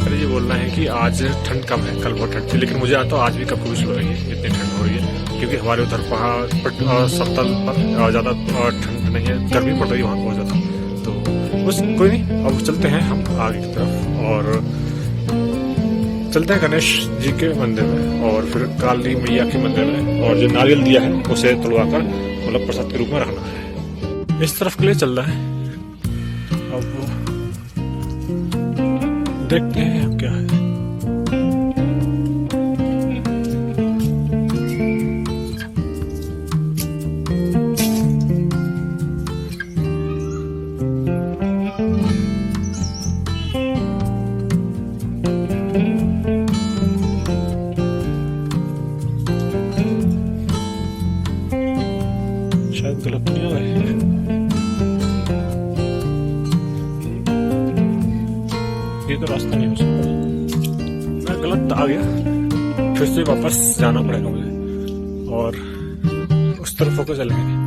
मित्र जी बोल रहे हैं कि आज ठंड कम है, कल बहुत ठंड थी, लेकिन मुझे आता आज भी कब कभी हो रही है, इतनी ठंड हो रही है क्योंकि हमारे उधर पहाड़ पर समतल पर ज़्यादा ठंड नहीं है, गर्मी पड़ रही है वहाँ बहुत ज़्यादा। तो बस कोई नहीं, अब चलते हैं हम आगे की तरफ और चलते हैं गणेश जी के मंदिर में और फिर काली मैया के मंदिर में, और जो नारियल दिया है उसे तोड़वाकर मतलब प्रसाद के रूप में रखना है। इस तरफ के लिए चल रहा है, अब देखते हैं क्या है। शायद गलत नहीं आ रहा है, ये तो रास्ता नहीं हो सकता, मैं गलत आ गया, फिर से वापस जाना पड़ेगा मुझे और उस तरफ होकर चलेंगे।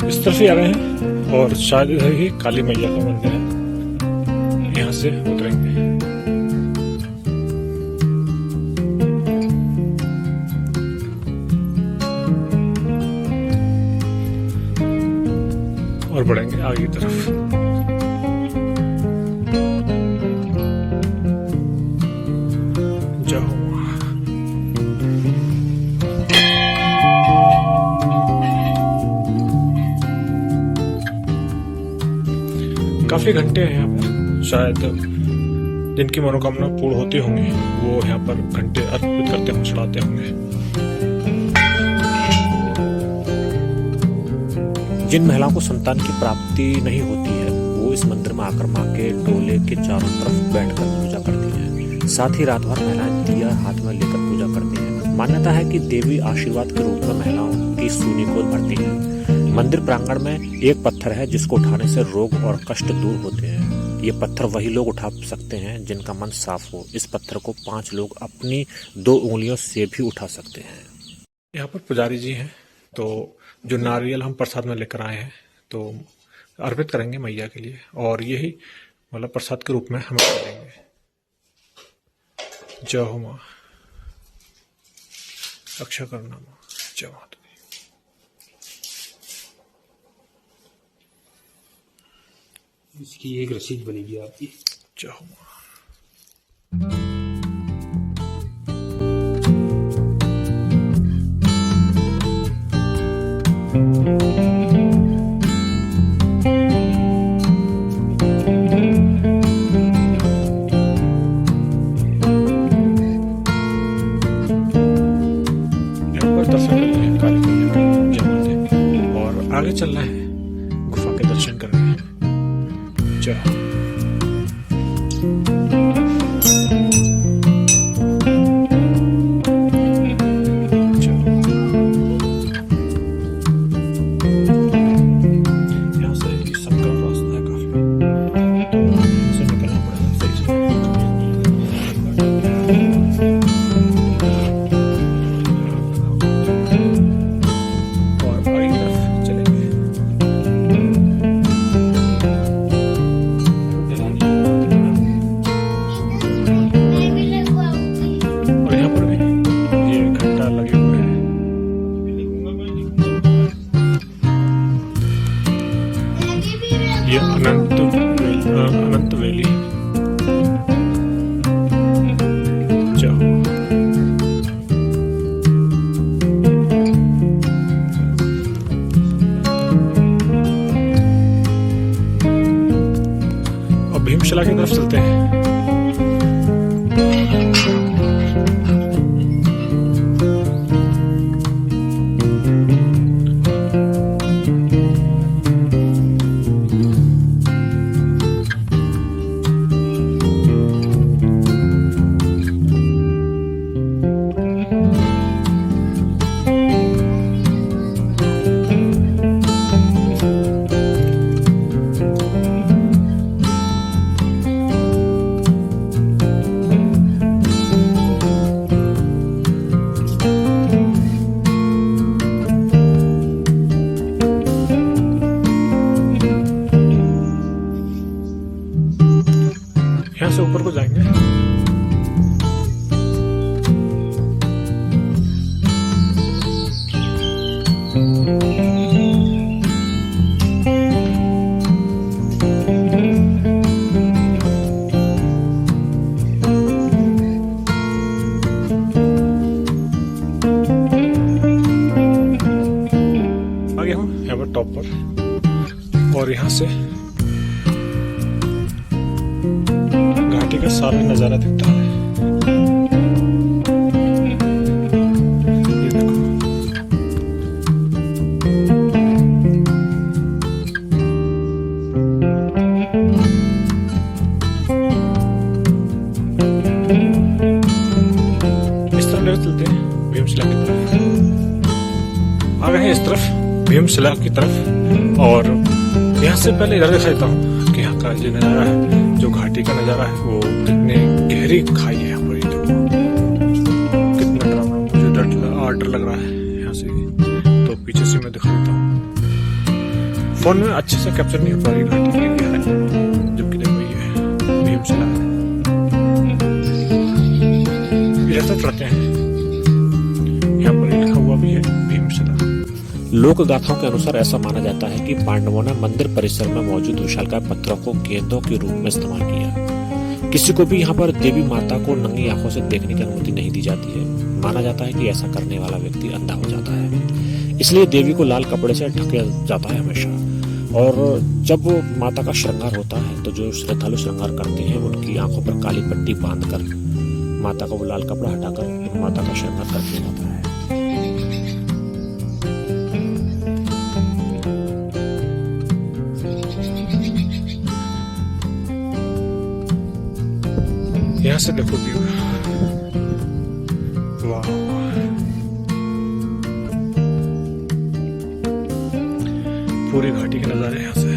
इस तरफ ही आ रहे हैं और शायद इधर ही काली मैया का मंदिर है, यहाँ से उतरेंगे। और बढ़ेंगे आगे की तरफ। जाओ, काफी घंटे हैं यहाँ पर, शायद जिनकी मनोकामना पूर्ण होती होंगी वो यहाँ पर घंटे अर्पित करते होंगे, चढ़ाते होंगे। जिन महिलाओं को संतान की प्राप्ति नहीं होती है वो इस मंदिर में आकर मां के डोले के चारों तरफ बैठकर पूजा करती हैं। साथ ही रात भर महिलाएं दिया हाथ में लेकर पूजा करती हैं। मान्यता है कि देवी आशीर्वाद के रूप में महिलाओं की सूनी को भरती है। मंदिर प्रांगण में एक पत्थर है जिसको उठाने से रोग और कष्ट दूर होते हैं। ये पत्थर वही लोग उठा सकते हैं जिनका मन साफ हो। इस पत्थर को 5 लोग अपनी 2 उंगलियों से भी उठा सकते हैं। यहाँ पर पुजारी जी हैं, तो जो नारियल हम प्रसाद में लेकर आए हैं तो अर्पित करेंगे मैया के लिए, और यही मतलब प्रसाद के रूप में हम देंगे। जय हो माँ, रक्षा करना माँ, जय माता दी। इसकी एक रसीद बनेगी आपकी। जय हो माँ। और आगे चलना है, गुफा के दर्शन करने हैं। जय ये अनंत वैली है। जाओ, अब भीमशिला की तरफ चलते हैं। यहाँ से ऊपर को जाएंगे। आगे हूँ यहाँ पर टॉप पर, और यहाँ से घाटी का सारा नजारा दिखता है। ये देखो, इस तरफ लेकर चलते हैं भीमशिला की तरफ। आ गए हैं इस तरफ भीमशिला की तरफ, और यहाँ से पहले इधर दिखा देता हूँ कि यहाँ का जो नज़ारा है, जो घाटी का नज़ारा है, वो कितनी गहरी खाई है यहाँ पर। ये देखो कितना डरावना, मुझे डर लग रहा है यहाँ से, तो पीछे से मैं दिखा देता हूँ। फोन में अच्छे से कैप्चर नहीं हो पा रही घाटी की गहराई, जबकि देखो ये भीमशिला है। इधर से चढ़ते हैं, यहाँ पर लिखा हुआ भी है भीमशिला। लोक गाथाओं के अनुसार ऐसा माना जाता है कि पांडवों ने मंदिर परिसर में मौजूद विशालकाय पत्थरों को गेंदों के रूप में इस्तेमाल किया। किसी को भी यहाँ पर देवी माता को नंगी आंखों से देखने की अनुमति नहीं दी जाती है। माना जाता है कि ऐसा करने वाला व्यक्ति अंधा हो जाता है, इसलिए देवी को लाल कपड़े से ढका जाता है हमेशा। और जब माता का श्रृंगार होता है तो जो श्रद्धालु श्रृंगार करते हैं उनकी आंखों पर काली पट्टी बांधकर माता को लाल कपड़ा हटाकर माता का श्रृंगार कर दिया जाता है। यहाँ से देखो व्यू, वाह, पूरी घाटी के नजारे यहाँ से।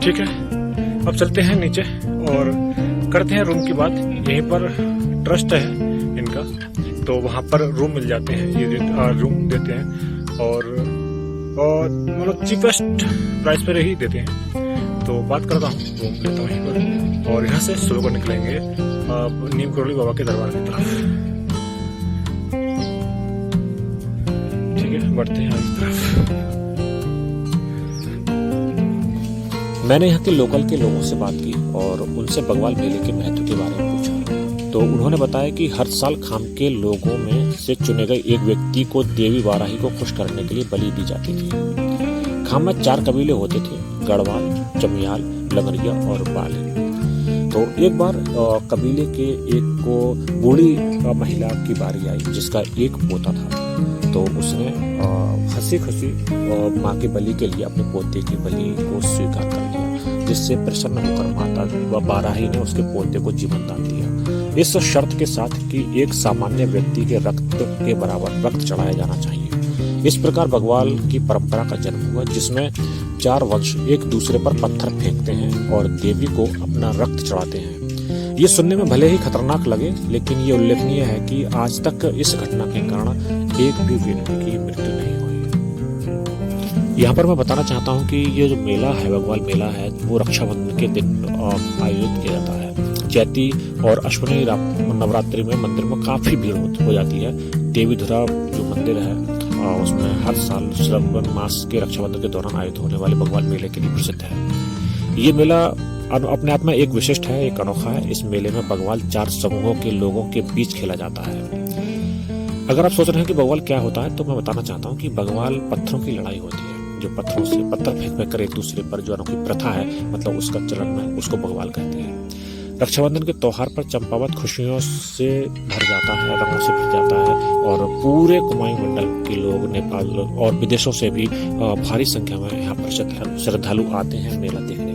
ठीक है, अब चलते हैं नीचे और करते हैं रूम की बात। यहीं पर ट्रस्ट है इनका, तो वहाँ पर रूम मिल जाते हैं, ये रूम देते हैं, और मतलब चीपेस्ट प्राइस पर ही देते हैं। तो बात करता हूँ, रूम लेता हूँ यहीं पर, और यहाँ से सुबह को निकलेंगे नीम करोली बाबा के दरबार की तरफ। ठीक है, बढ़ते हैं इस तरफ। मैंने यहाँ के लोकल के लोगों से बात की और उनसे बगवाल मेले के महत्व के बारे में पूछा, तो उन्होंने बताया कि हर साल खाम के लोगों में से चुने गए एक व्यक्ति को देवी वाराही को खुश करने के लिए बलि दी जाती थी। खाम में 4 कबीले होते थे, गढ़वाल, चमियाल, लंगरिया और बाले। तो एक बार कबीले के एक को बूढ़ी महिला की बारी आई जिसका एक पोता था, तो उसने हंसी खुशी माँ के बलि के लिए अपने पोते की बलि को स्वीकार कर लिया, जिससे प्रसन्न होकर माता व बाराही ने उसके पोते को जीवन दान दिया, इस शर्त के साथ कि एक सामान्य व्यक्ति के रक्त के बराबर रक्त चढ़ाया जाना चाहिए। इस प्रकार बगवाल की परंपरा का जन्म हुआ, जिसमें 4 वंश एक दूसरे पर पत्थर फेंकते हैं और देवी को अपना रक्त चढ़ाते हैं। ये सुनने में भले ही खतरनाक लगे, लेकिन ये उल्लेखनीय है कि आज तक इस घटना के कारण एक भी व्यक्ति की मृत्यु नहीं हुई। यहाँ पर मैं बताना चाहता हूँ कि ये जो मेला है, बगवाल मेला है, वो रक्षाबंधन के दिन आयोजित किया जाता है। चैती और अश्विनी नवरात्रि में मंदिर में काफी भीड़ हो जाती है। देवीधुरा जो मंदिर है उसमें हर साल श्रावण मास के रक्षाबंधन के दौरान आयोजित होने वाले बगवाल मेले के लिए प्रसिद्ध है। ये मेला अपने आप में एक विशिष्ट है, एक अनोखा है। इस मेले में बगवाल 4 समूहों के लोगों के बीच खेला जाता है। अगर आप सोच रहे हैं कि बगवाल क्या होता है, तो मैं बताना चाहता हूँ कि बगवाल पत्थरों की लड़ाई होती है, जो पत्थरों से पत्थर फेंक कर एक दूसरे पर जो अनोखी प्रथा है, मतलब उसका चलन में, उसको बगवाल कहते हैं। रक्षाबंधन के त्योहार पर चंपावत खुशियों से भर जाता है, रंगों से भर जाता है, और पूरे कुमाऊं मंडल के लोग नेपाल और विदेशों से भी भारी संख्या में यहाँ पर श्रद्धालु आते हैं मेला देखने।